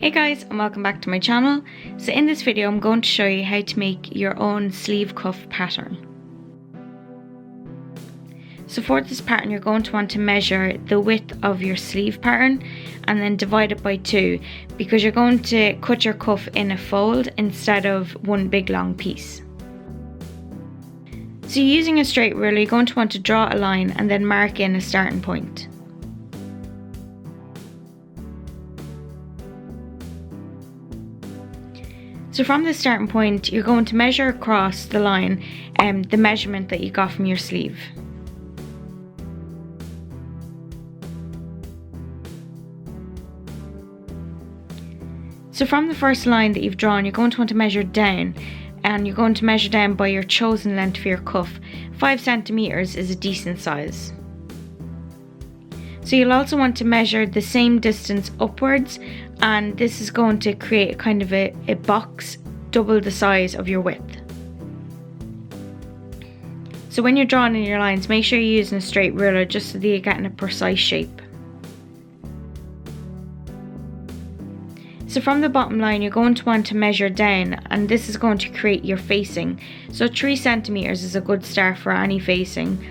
Hey guys, and welcome back to my channel. So in this video I'm going to show you how to make your own sleeve cuff pattern. So for this pattern you're going to want to measure the width of your sleeve pattern and then divide it by 2 because you're going to cut your cuff in a fold instead of one big long piece. So using a straight ruler you're going to want to draw a line and then mark in a starting point. So from the starting point, you're going to measure across the line the measurement that you got from your sleeve. So from the first line that you've drawn, you're going to want to measure down, and you're going to measure down by your chosen length for your cuff. 5 centimeters is a decent size. So you'll also want to measure the same distance upwards, and this is going to create kind of a box double the size of your width. So when you're drawing in your lines, make sure you're using a straight ruler just so that you're getting a precise shape. So from the bottom line you're going to want to measure down, and this is going to create your facing. So 3 centimeters is a good start for any facing.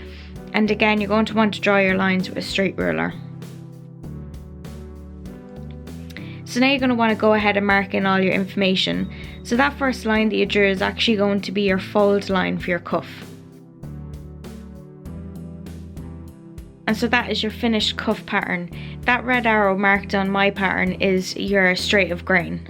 And again, you're going to want to draw your lines with a straight ruler. So now you're going to want to go ahead and mark in all your information. So that first line that you drew is actually going to be your fold line for your cuff. And so that is your finished cuff pattern. That red arrow marked on my pattern is your straight of grain.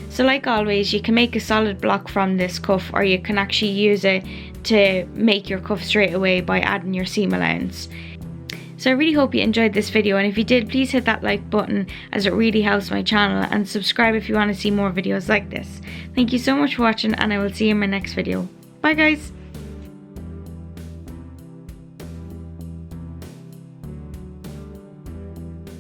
So like always, you can make a solid block from this cuff, or you can actually use it to make your cuff straight away by adding your seam allowance. So I really hope you enjoyed this video, and if you did, please hit that like button as it really helps my channel, and subscribe if you want to see more videos like this. Thank you so much for watching, and I will see you in my next video. Bye guys!